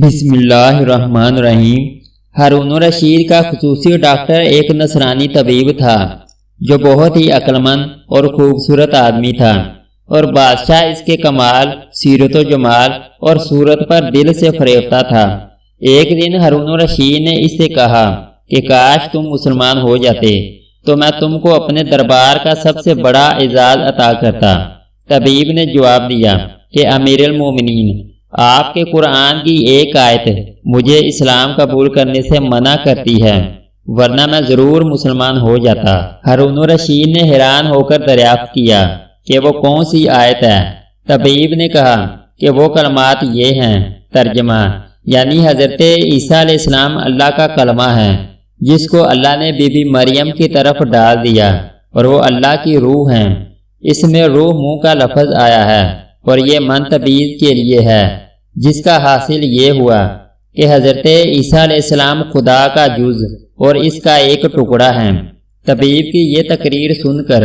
بسم اللہ الرحمن الرحیم۔ ہارون الرشید کا خصوصی ڈاکٹر ایک نصرانی طبیب تھا جو بہت ہی عقلمند اور خوبصورت آدمی تھا، اور بادشاہ اس کے کمال، سیرت و جمال اور صورت پر دل سے فریفتہ تھا۔ ایک دن ہارون الرشید نے اس سے کہا کہ کاش تم مسلمان ہو جاتے تو میں تم کو اپنے دربار کا سب سے بڑا اعزاز عطا کرتا۔ طبیب نے جواب دیا کہ امیر المومنین، آپ کے قرآن کی ایک آیت مجھے اسلام قبول کرنے سے منع کرتی ہے، ورنہ میں ضرور مسلمان ہو جاتا۔ ہارون الرشید نے حیران ہو کر دریافت کیا کہ وہ کون سی آیت ہے؟ طبیب نے کہا کہ وہ کلمات یہ ہیں۔ ترجمہ یعنی حضرت عیسیٰ علیہ السلام اللہ کا کلمہ ہے جس کو اللہ نے بی بی مریم کی طرف ڈال دیا، اور وہ اللہ کی روح ہیں۔ اس میں روح منہ کا لفظ آیا ہے، اور یہ من تبیز کے لیے ہے، جس کا حاصل یہ ہوا کہ حضرت عیسیٰ علیہ السلام خدا کا جز اور اس کا ایک ٹکڑا ہے۔ طبیب کی یہ تقریر سن کر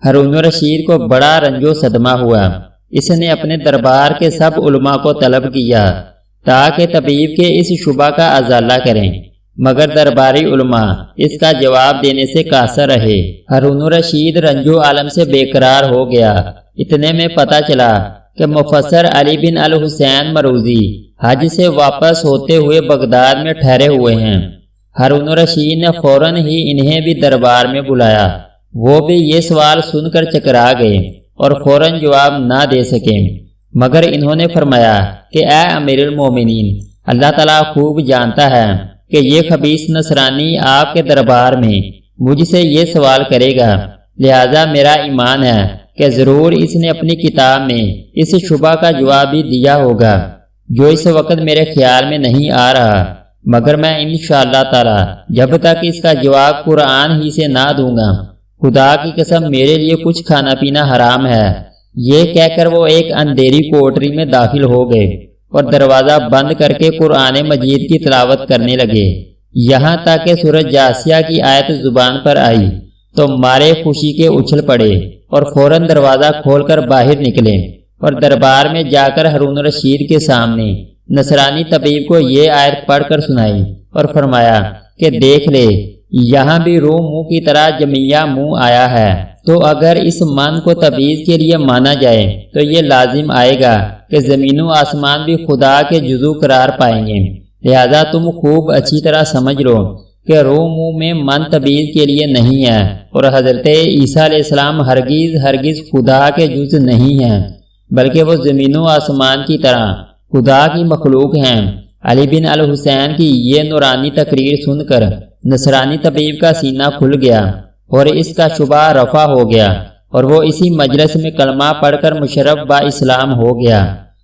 ہارون الرشید کو بڑا رنج و صدمہ ہوا۔ اس نے اپنے دربار کے سب علماء کو طلب کیا تاکہ طبیب کے اس شبہ کا ازالہ کریں، مگر درباری علماء اس کا جواب دینے سے قاصر رہے۔ ہارون الرشید رنج و عالم سے بے قرار ہو گیا۔ اتنے میں پتہ چلا کہ مفسر علی بن الحسین مروزی حج سے واپس ہوتے ہوئے بغداد میں ٹھہرے ہوئے ہیں۔ ہارون الرشید نے فوراً ہی انہیں بھی دربار میں بلایا۔ وہ بھی یہ سوال سن کر چکرا گئے اور فوراً جواب نہ دے سکے، مگر انہوں نے فرمایا کہ اے امیر المومنین، اللہ تعالیٰ خوب جانتا ہے کہ یہ خبیث نصرانی آپ کے دربار میں مجھ سے یہ سوال کرے گا، لہذا میرا ایمان ہے کہ ضرور اس نے اپنی کتاب میں اس شبہ کا جواب بھی دیا ہوگا جو اس وقت میرے خیال میں نہیں آ رہا، مگر میں انشاءاللہ تعالی جب تک اس کا جواب قرآن ہی سے نہ دوں گا، خدا کی قسم میرے لیے کچھ کھانا پینا حرام ہے۔ یہ کہہ کر وہ ایک اندھیری کوٹری میں داخل ہو گئے اور دروازہ بند کر کے قرآن مجید کی تلاوت کرنے لگے، یہاں تک کہ سورۃ جاثیہ کی آیت زبان پر آئی تو مارے خوشی کے اچھل پڑے اور فوراً دروازہ کھول کر باہر نکلے، اور دربار میں جا کر ہارون الرشید کے سامنے نصرانی طبیب کو یہ آیت پڑھ کر سنائی اور فرمایا کہ دیکھ لے، یہاں بھی روح منہ کی طرح جمیہ منہ آیا ہے، تو اگر اس من کو تبیز کے لیے مانا جائے تو یہ لازم آئے گا کہ زمین و آسمان بھی خدا کے جزو قرار پائیں گے، لہذا تم خوب اچھی طرح سمجھ لو کہ روح منہ میں من تبیز کے لیے نہیں ہے، اور حضرت عیسیٰ علیہ السلام ہرگز خدا کے جز نہیں ہیں، بلکہ وہ زمین و آسمان کی طرح خدا کی مخلوق ہیں۔ علی بن الحسین کی یہ نورانی تقریر سن کر نصرانی طبیب کا سینہ کھل گیا اور اس کا شبہ رفع ہو گیا، اور وہ اسی مجلس میں کلمہ پڑھ کر مشرف با اسلام ہو گیا۔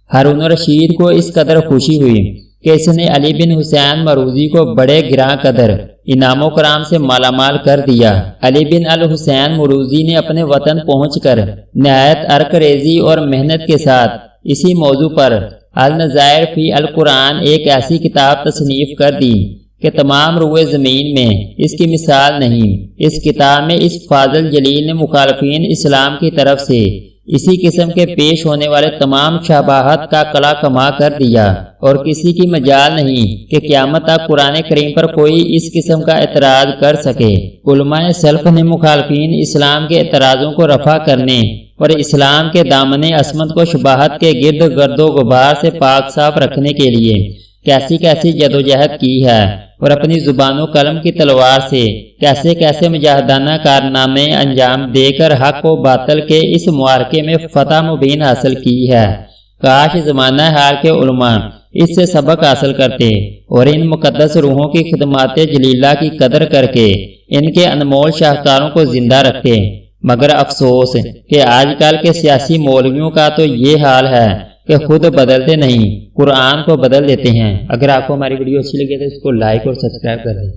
ہارون الرشید کو اس قدر خوشی ہوئی کہ اس نے علی بن حسین مروزی کو بڑے گراں قدر انعام و کرام سے مالا مال کر دیا۔ علی بن الحسین مروزی نے اپنے وطن پہنچ کر نہایت عرق ریزی اور محنت کے ساتھ اسی موضوع پر النظائر فی القرآن ایک ایسی کتاب تصنیف کر دی کہ تمام روئے زمین میں اس کی مثال نہیں۔ اس کتاب میں اس فاضل جلیل نے مخالفین اسلام کی طرف سے اسی قسم کے پیش ہونے والے تمام شبہات کا قلع کما کر دیا، اور کسی کی مجال نہیں کہ قیامت تک قرآن کریم پر کوئی اس قسم کا اعتراض کر سکے۔ علماء سلف نے مخالفین اسلام کے اعتراضوں کو رفع کرنے اور اسلام کے دامن عصمت کو شبہات کے گرد و غبار سے پاک صاف رکھنے کے لیے کیسی جدوجہد کی ہے، اور اپنی زبان و قلم کی تلوار سے کیسے مجاہدانہ کارنامے انجام دے کر حق و باطل کے اس معرکے میں فتح مبین حاصل کی ہے۔ کاش زمانہ حال کے علماء اس سے سبق حاصل کرتے اور ان مقدس روحوں کی خدمات جلیلہ کی قدر کر کے ان کے انمول شاہکاروں کو زندہ رکھتے، مگر افسوس کہ آج کل کے سیاسی مولویوں کا تو یہ حال ہے کہ خود بدلتے نہیں، قرآن کو بدل دیتے ہیں۔ اگر آپ کو ہماری ویڈیو اچھی لگے تو اس کو لائک اور سبسکرائب کر دیں۔